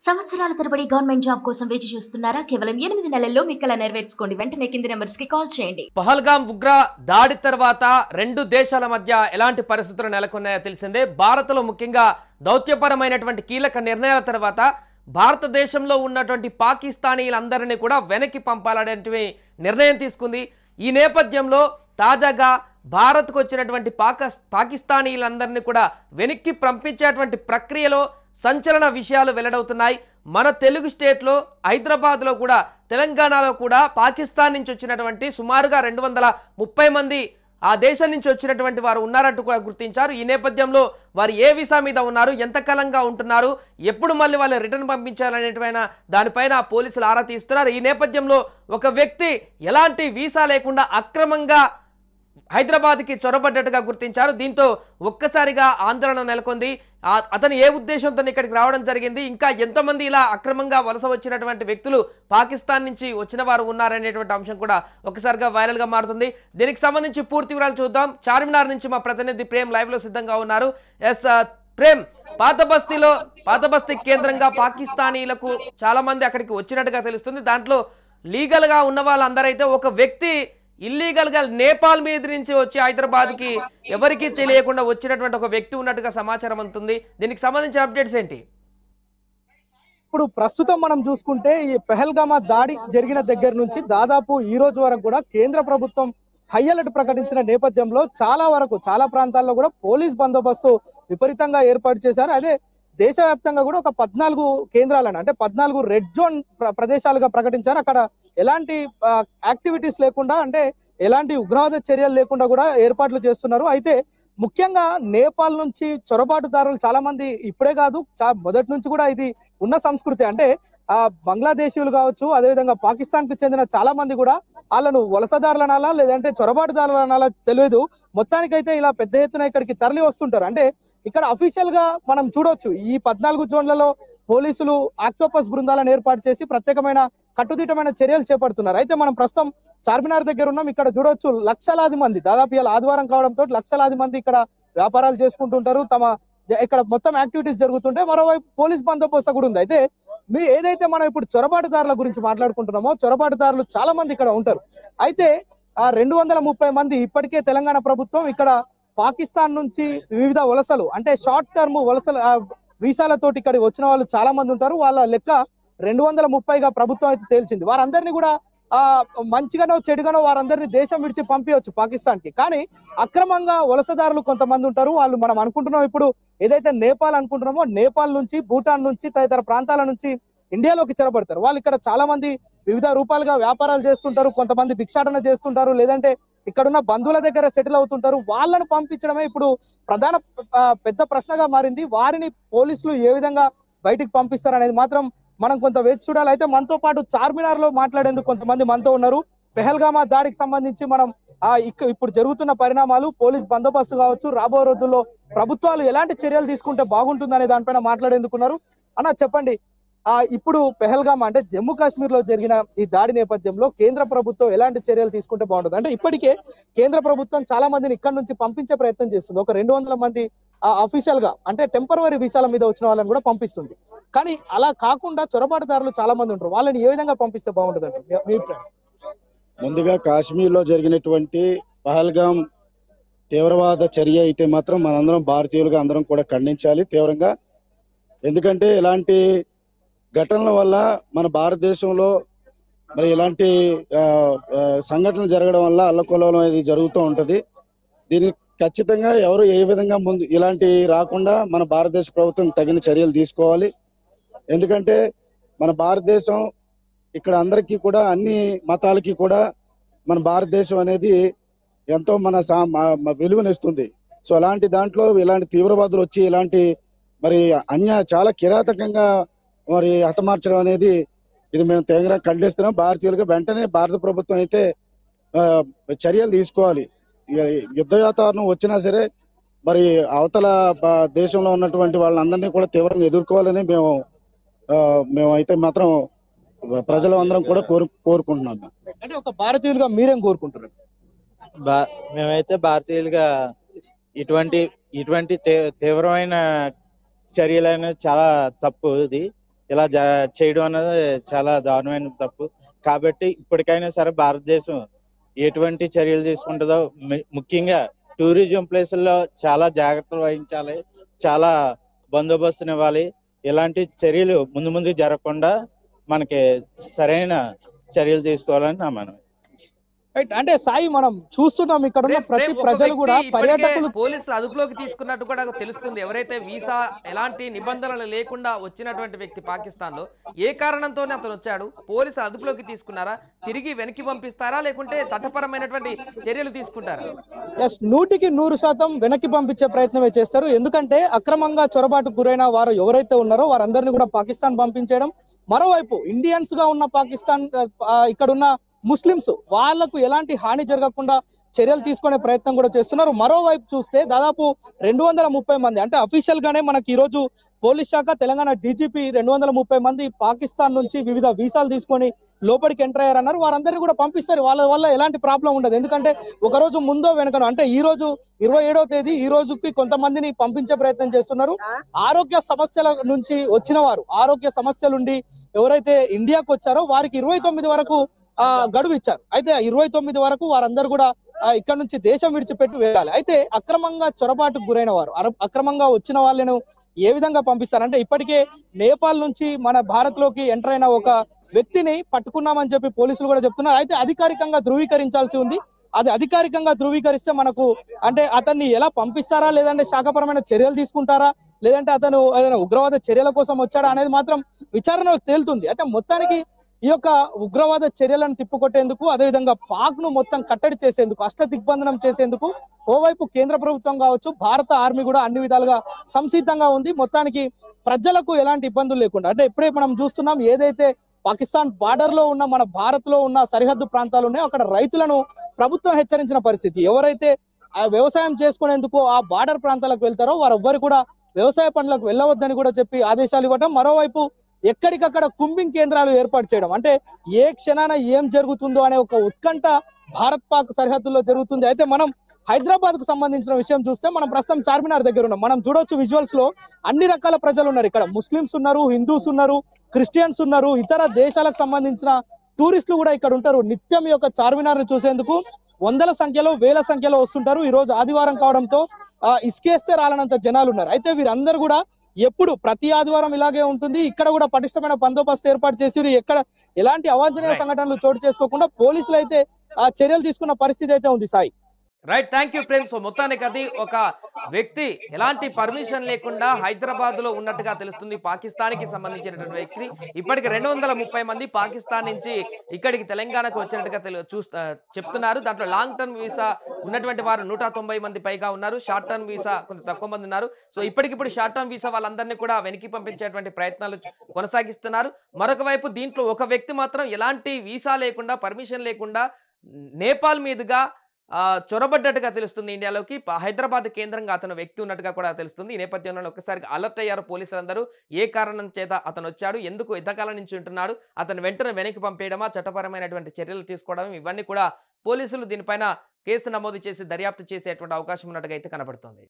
సంవత్సరాల తరబడి government job కోసం వేచి చూస్తున్నారా? కేవలం 8 నెలల్లో మీ కల నెరవేర్చుకోండి. వెంటనే కింది నెంబర్స్ కి కాల్ చేయండి. పహల్గాం ఉగ్ర దాడి తర్వాత రెండు దేశాల మధ్య ఎలాంటి పరిస్థితులు నెలకొన్నాయో తెలిసిందే. భారత్లో ముఖ్యంగా దౌత్యపరమైనటువంటి కీలక నిర్ణయాల తర్వాత భారతదేశంలో ఉన్నటువంటి పాకిస్తానీలందరినీ కూడా వెనక్కి పంపాలనేటువంటి నిర్ణయం తీసుకుంది. ఈ నేపథ్యంలో తాజాగా భారత్కు వచ్చినటువంటి పాకిస్తానీలందరినీ కూడా వెనక్కి పంపించేటువంటి ప్రక్రియలో సంచలన విషయాలు వెల్లడవుతున్నాయి. మన తెలుగు స్టేట్లో హైదరాబాద్లో కూడా తెలంగాణలో కూడా పాకిస్తాన్ నుంచి వచ్చినటువంటి సుమారుగా 230 మంది ఆ దేశం నుంచి వచ్చినటువంటి వారు ఉన్నారంటూ కూడా గుర్తించారు. ఈ నేపథ్యంలో వారు ఏ వీసా మీద ఉన్నారు, ఎంతకాలంగా ఉంటున్నారు, ఎప్పుడు మళ్ళీ వాళ్ళు రిటర్న్ పంపించాలనేటువంటి దానిపైన పోలీసులు ఆరా తీస్తున్నారు. ఈ నేపథ్యంలో ఒక వ్యక్తి ఎలాంటి వీసా లేకుండా అక్రమంగా హైదరాబాద్కి చొరబడ్డట్టుగా గుర్తించారు. దీంతో ఒక్కసారిగా ఆందోళన నెలకొంది. అతను ఏ ఉద్దేశంతో ఇక్కడికి రావడం జరిగింది, ఇంకా ఎంతమంది ఇలా అక్రమంగా వలస వచ్చినటువంటి వ్యక్తులు పాకిస్తాన్ నుంచి వచ్చిన వారు ఉన్నారనేటువంటి అంశం కూడా ఒక్కసారిగా వైరల్గా మారుతుంది. దీనికి సంబంధించి పూర్తి వివరాలు చూద్దాం. చార్మినార్ నుంచి మా ప్రతినిధి ప్రేమ్ లైవ్లో సిద్ధంగా ఉన్నారు. ప్రేమ్, పాత బస్తీ కేంద్రంగా పాకిస్తానీలకు చాలా మంది అక్కడికి వచ్చినట్టుగా తెలుస్తుంది. దాంట్లో లీగల్గా ఉన్న వాళ్ళందరైతే ఒక వ్యక్తి ఇల్లీగల్ గా నేపాల్ మీద నుంచి వచ్చి హైదరాబాద్కి ఎవరికీ తెలియకుండా వచ్చినటువంటి ఒక వ్యక్తి ఉన్నట్టుగా సమాచారం అందుతుంది. దీనికి సంబంధించిన అప్డేట్స్ ఏంటి? ఇప్పుడు ప్రస్తుతం మనం చూసుకుంటే ఈ పెహల్గామా దాడి జరిగిన దగ్గర నుంచి దాదాపు ఈ రోజు వరకు కూడా కేంద్ర ప్రభుత్వం హై అలర్ట్ ప్రకటించిన నేపథ్యంలో చాలా ప్రాంతాల్లో కూడా పోలీస్ బందోబస్తు విపరీతంగా ఏర్పాటు చేశారు. అదే దేశవ్యాప్తంగా కూడా ఒక 14 కేంద్రాలను, అంటే 14 రెడ్ జోన్ ప్రదేశాలుగా ప్రకటించారు. అక్కడ ఎలాంటి యాక్టివిటీస్ లేకుండా, అంటే ఎలాంటి ఉగ్రవాద చర్యలు లేకుండా కూడా ఏర్పాట్లు చేస్తున్నారు. అయితే ముఖ్యంగా నేపాల్ నుంచి చొరబాటుదారులు చాలా మంది, ఇప్పుడే కాదు మొదటి నుంచి కూడా ఇది ఉన్న సంస్కృతి. అంటే బంగ్లాదేశీయులు కావచ్చు, అదేవిధంగా పాకిస్తాన్ కు చెందిన చాలా మంది కూడా వాళ్ళను వలసదారులు అనాలా లేదంటే చొరబాటుదారులు అనాలా తెలియదు, మొత్తానికైతే ఇలా పెద్ద ఎత్తున ఇక్కడికి తరలి వస్తుంటారు. అంటే ఇక్కడ అఫీషియల్ గా మనం చూడొచ్చు, ఈ 14 జోన్లలో పోలీసులు ఆక్టోపస్ బృందాలను ఏర్పాటు చేసి ప్రత్యేకమైన కట్టుదిట్టమైన చర్యలు చేపడుతున్నారు. అయితే మనం ప్రస్తుతం చార్మినార్ దగ్గర ఉన్నాం. ఇక్కడ చూడొచ్చు లక్షలాది మంది, దాదాపు ఇలా ఆదివారం కావడంతో లక్షలాది మంది ఇక్కడ వ్యాపారాలు చేసుకుంటుంటారు. ఇక్కడ మొత్తం యాక్టివిటీస్ జరుగుతుంటే మరోవైపు పోలీస్ బందోబస్తు కూడా ఉంది. అయితే ఏదైతే మనం ఇప్పుడు చొరబాటుదారుల గురించి మాట్లాడుకుంటున్నామో, చొరబాటుదారులు చాలా మంది ఇక్కడ ఉంటారు. అయితే 230 మంది ఇప్పటికే తెలంగాణ ప్రభుత్వం ఇక్కడ పాకిస్తాన్ నుంచి వివిధ వలసలు, అంటే షార్ట్ టర్మ్ వలసలు వీసాలతోటి ఇక్కడ వచ్చిన వాళ్ళు చాలా మంది ఉంటారు. వాళ్ళ లెక్క 230గా ప్రభుత్వం అయితే తేల్చింది. వారందరినీ కూడా మంచిగానో చెడుగానో వారందరినీ దేశం విడిచి పంపించవచ్చు పాకిస్తాన్ కి. కానీ అక్రమంగా వలసదారులు కొంతమంది ఉంటారు. వాళ్ళు మనం అనుకుంటున్నాం ఇప్పుడు ఏదైతే నేపాల్ అనుకుంటున్నామో, నేపాల్ నుంచి, భూటాన్ నుంచి, తదితర ప్రాంతాల నుంచి ఇండియాలోకి చెరబడతారు. వాళ్ళు ఇక్కడ చాలా మంది వివిధ రూపాలుగా వ్యాపారాలు చేస్తుంటారు. కొంతమంది భిక్షాటన చేస్తుంటారు, లేదంటే ఇక్కడున్న బంధువుల దగ్గర సెటిల్ అవుతుంటారు. వాళ్ళను పంపించడమే ఇప్పుడు ప్రధాన పెద్ద ప్రశ్నగా మారింది. వారిని పోలీసులు ఏ విధంగా బయటికి పంపిస్తారు అనేది మాత్రం మనం కొంత వేచి చూడాలి. అయితే మనతో పాటు చార్మినార్ లో మాట్లాడేందుకు కొంతమంది మనతో ఉన్నారు. పెహల్గామా దాడికి సంబంధించి మనం ఇప్పుడు జరుగుతున్న పరిణామాలు, పోలీస్ బందోబస్తు కావచ్చు, రాబో రోజుల్లో ప్రభుత్వాలు ఎలాంటి చర్యలు తీసుకుంటే బాగుంటుందనే దానిపైన మాట్లాడేందుకున్నారు. అన్న చెప్పండి, ఇప్పుడు పెహల్గామా అంటే జమ్మూ కాశ్మీర్ లో జరిగిన ఈ దాడి నేపథ్యంలో కేంద్ర ప్రభుత్వం ఎలాంటి చర్యలు తీసుకుంటే బాగుంటుంది? అంటే ఇప్పటికే కేంద్ర ప్రభుత్వం చాలా మందిని ఇక్కడ నుంచి పంపించే ప్రయత్నం చేస్తుంది. ఒక 200 మంది అఫీషియల్ గా, అంటే టెంపరవరీ వీసాల మీద వచ్చిన వాళ్ళని కూడా పంపిస్తుంది. కానీ అలా కాకుండా చొరబాటుదారులు చాలా మంది ఉంటారు. వాళ్ళని ఏ విధంగా పంపిస్తే బాగుంటుంది అంటే మీ అభిప్రాయం? ముందుగా కాశ్మీర్ లో జరిగినటువంటి పహల్గాం తీవ్రవాద చర్య అయితే మాత్రం మనందరం భారతీయులుగా అందరం కూడా ఖండించాలి తీవ్రంగా. ఎందుకంటే ఇలాంటి ఘటనల వల్ల మన భారతదేశంలో మరి ఇలాంటి సంఘటనలు జరగడం వల్ల అల్లకొల్లోలం అనేది జరుగుతూ ఉంటుంది. దీనికి ఖచ్చితంగా ఎవరు ఏ విధంగా ముందు ఇలాంటి రాకుండా మన భారతదేశ ప్రభుత్వం తగిన చర్యలు తీసుకోవాలి. ఎందుకంటే మన భారతదేశం ఇక్కడ అందరికీ కూడా, అన్ని మతాలకి కూడా మన భారతదేశం అనేది ఎంతో మన విలువనిస్తుంది. సో అలాంటి దాంట్లో ఇలాంటి తీవ్రవాదులు వచ్చి ఇలాంటి మరి చాలా కిరాతకంగా మరి హతమార్చడం అనేది ఇది మేము తీవ్రంగా ఖండిస్తున్నాం. భారతీయులుగా వెంటనే భారత ప్రభుత్వం అయితే చర్యలు తీసుకోవాలి. యుద్ధ వాతావరణం వచ్చినా సరే మరి అవతల దేశంలో ఉన్నటువంటి వాళ్ళందరినీ కూడా తీవ్రంగా ఎదుర్కోవాలని మేమైతే మాత్రం ప్రజలందరం కూడా కోరుకుంటున్నాం. అంటే ఒక భారతీయులుగా మీరేం కోరుకుంటున్నారు? మేమైతే భారతీయులుగా ఇటువంటి తీవ్రమైన చర్యలు అనేది చాలా తప్పు. ఇది ఇలా చేయడం అనేది చాలా దారుణమైన తప్పు. కాబట్టి ఇప్పటికైనా సరే భారతదేశం ఎటువంటి చర్యలు తీసుకుంటుందో, ముఖ్యంగా టూరిజం ప్లేసుల్లో చాలా జాగ్రత్తలు వహించాలి, చాలా బందోబస్తునివ్వాలి. ఇలాంటి చర్యలు ముందు ముందు జరగకుండా మనకి సరైన చర్యలు తీసుకోవాలని నా మనవి. రైట్. అంటే సాయి, మనం చూస్తున్నాం ఇక్కడ ఉన్న ప్రతి ప్రజలు కూడా పర్యాటకులు పోలీసులు అదుపులోకి తీసుకున్నట్టు కూడా తెలుస్తుంది. ఎవరైతే వీసా ఎలాంటి నిబంధనలు లేకుండా వచ్చినటువంటి వ్యక్తి పాకిస్తాన్ లో ఏ కారణంతోనే అతను వచ్చాడు, పోలీసులు అదుపులోకి తీసుకున్నారా, తిరిగి వెనక్కి పంపిస్తారా, లేకుంటే చట్టపరమైనటువంటి చర్యలు తీసుకుంటారా? 100% వెనక్కి పంపించే ప్రయత్నమే చేస్తారు. ఎందుకంటే అక్రమంగా చొరబాటుకు గురైన వారు ఎవరైతే ఉన్నారో వారందరినీ కూడా పాకిస్తాన్ పంపించడం, మరోవైపు ఇండియన్స్ గా ఉన్న పాకిస్తాన్ ఇక్కడ ఉన్న ముస్లింస్ వాళ్లకు ఎలాంటి హాని జరగకుండా చర్యలు తీసుకునే ప్రయత్నం కూడా చేస్తున్నారు. మరోవైపు చూస్తే దాదాపు 230 మంది, అంటే అఫీషియల్ గానే మనకి ఈ రోజు పోలీస్ శాఖ తెలంగాణ డీజీపీ 230 మంది పాకిస్తాన్ నుంచి వివిధ వీసాలు తీసుకొని లోపలికి ఎంటర్ అయ్యారన్నారు. వారందరినీ కూడా పంపిస్తారు. వాళ్ళ వల్ల ఎలాంటి ప్రాబ్లం ఉండదు. ఎందుకంటే ఒక రోజు ముందో వెనకనో, అంటే ఈ రోజు 27వ తేదీ ఈ రోజుకి కొంతమందిని పంపించే ప్రయత్నం చేస్తున్నారు. ఆరోగ్య సమస్యల నుంచి వచ్చిన వారు, ఆరోగ్య సమస్యలుండి ఎవరైతే ఇండియాకు వచ్చారో వారికి 29 వరకు గడువు ఇచ్చారు. అయితే 29 వరకు వారందరూ కూడా ఇక్కడ నుంచి దేశం విడిచిపెట్టి వెళ్ళాలి. అయితే అక్రమంగా చొరబాటుకు గురైన వారు, అక్రమంగా వచ్చిన వాళ్ళను ఏ విధంగా పంపిస్తారంటే, ఇప్పటికే నేపాల్ నుంచి మన భారత్ లోకి ఎంటర్ అయిన ఒక వ్యక్తిని పట్టుకున్నామని చెప్పి పోలీసులు కూడా చెప్తున్నారు. అయితే అధికారికంగా ధృవీకరించాల్సి ఉంది. అది అధికారికంగా ధృవీకరిస్తే మనకు అంటే అతన్ని ఎలా పంపిస్తారా, లేదంటే శాఖపరమైన చర్యలు తీసుకుంటారా, లేదంటే అతను ఏదైనా ఉగ్రవాద చర్యల కోసం వచ్చాడా అనేది మాత్రం విచారణ తేలుతుంది. అయితే మొత్తానికి ఈ యొక్క ఉగ్రవాద చర్యలను తిప్పుకొట్టేందుకు, అదేవిధంగా పాక్ ను మొత్తం కట్టడి చేసేందుకు, అష్టదిగ్బంధనం చేసేందుకు ఓవైపు కేంద్ర ప్రభుత్వం కావచ్చు, భారత ఆర్మీ కూడా అన్ని విధాలుగా సంసిద్ధంగా ఉంది. మొత్తానికి ప్రజలకు ఎలాంటి ఇబ్బందులు లేకుండా, అంటే ఇప్పుడే మనం చూస్తున్నాం ఏదైతే పాకిస్తాన్ బార్డర్ లో ఉన్న మన భారత్ లో ఉన్న సరిహద్దు ప్రాంతాలు ఉన్నాయో అక్కడ రైతులను ప్రభుత్వం హెచ్చరించిన పరిస్థితి. ఎవరైతే వ్యవసాయం చేసుకునేందుకు ఆ బార్డర్ ప్రాంతాలకు వెళ్తారో వారెవ్వరు కూడా వ్యవసాయ పనులకు వెళ్ళవద్దని కూడా చెప్పి ఆదేశాలు ఇవ్వటం, మరోవైపు ఎక్కడికక్కడ కుంబింగ్ కేంద్రాలు ఏర్పాటు చేయడం, అంటే ఏ క్షణాన ఏం జరుగుతుందో అనే ఒక ఉత్కంఠ భారత్ పాక్ సరిహద్దుల్లో జరుగుతుంది. అయితే మనం హైదరాబాద్ కు సంబంధించిన విషయం చూస్తే మనం ప్రస్తుతం చార్మినార్ దగ్గర ఉన్నాం. మనం చూడొచ్చు విజువల్స్ లో అన్ని రకాల ప్రజలు ఉన్నారు. ఇక్కడ ముస్లింస్ ఉన్నారు, హిందూస్ ఉన్నారు, క్రిస్టియన్స్ ఉన్నారు, ఇతర దేశాలకు సంబంధించిన టూరిస్టులు కూడా ఇక్కడ ఉంటారు. నిత్యం ఈ యొక్క చార్మినార్ ను చూసేందుకు వందల సంఖ్యలో, వేల సంఖ్యలో వస్తుంటారు. ఈ రోజు ఆదివారం కావడంతో ఇసుకేస్తే రాలనంత జనాలు ఉన్నారు. అయితే వీరందరూ కూడా ఎప్పుడు ప్రతి ఆదివారం ఇలాగే ఉంటుంది. ఇక్కడ కూడా పటిష్టమైన బందోబస్తు ఏర్పాటు చేసి ఎక్కడ ఎలాంటి అవాంఛనీయ సంఘటనలు చోటు చేసుకోకుండా పోలీసులు అయితే చర్యలు తీసుకున్న పరిస్థితి అయితే ఉంది. Sai, right, thank you Prem. So మొత్తానికి అది ఒక వ్యక్తి ఎలాంటి పర్మిషన్ లేకుండా హైదరాబాద్ లో ఉన్నట్టుగా తెలుస్తుంది. పాకిస్తాన్కి సంబంధించినటువంటి వ్యక్తి. ఇప్పటికి 230 మంది పాకిస్తాన్ నుంచి ఇక్కడికి తెలంగాణకు వచ్చినట్టుగా చెప్తున్నారు. దాంట్లో లాంగ్ టర్మ్ వీసా ఉన్నటువంటి వారు 190 మంది పైగా ఉన్నారు. షార్ట్ టర్మ్ వీసా కొంత తక్కువ మంది ఉన్నారు. సో ఇప్పటికిప్పుడు షార్ట్ టర్మ్ వీసా వాళ్ళందరినీ కూడా వెనక్కి పంపించేటువంటి ప్రయత్నాలు కొనసాగిస్తున్నారు. మరొక వైపు దీంట్లో ఒక వ్యక్తి మాత్రం ఎలాంటి వీసా లేకుండా, పర్మిషన్ లేకుండా నేపాల్ మీదుగా చొరబడ్డట్టుగా తెలుస్తుంది. ఇండియాలోకి హైదరాబాద్ కేంద్రంగా అతను వ్యక్తి ఉన్నట్టుగా కూడా తెలుస్తుంది. ఈ నేపథ్యంలో ఒక్కసారిగా అలర్ట్ అయ్యారు పోలీసులందరూ. ఏ కారణం చేత అతను వచ్చాడు, ఎందుకు ఎంతకాలం నుంచి ఉంటున్నాడు, అతను వెంటనే వెనక్కి పంపేయడమా, చట్టపరమైనటువంటి చర్యలు తీసుకోవడం, ఇవన్నీ కూడా పోలీసులు దీనిపైన కేసు నమోదు చేసి దర్యాప్తు చేసేటువంటి అవకాశం ఉన్నట్టుగా అయితే కనబడుతుంది.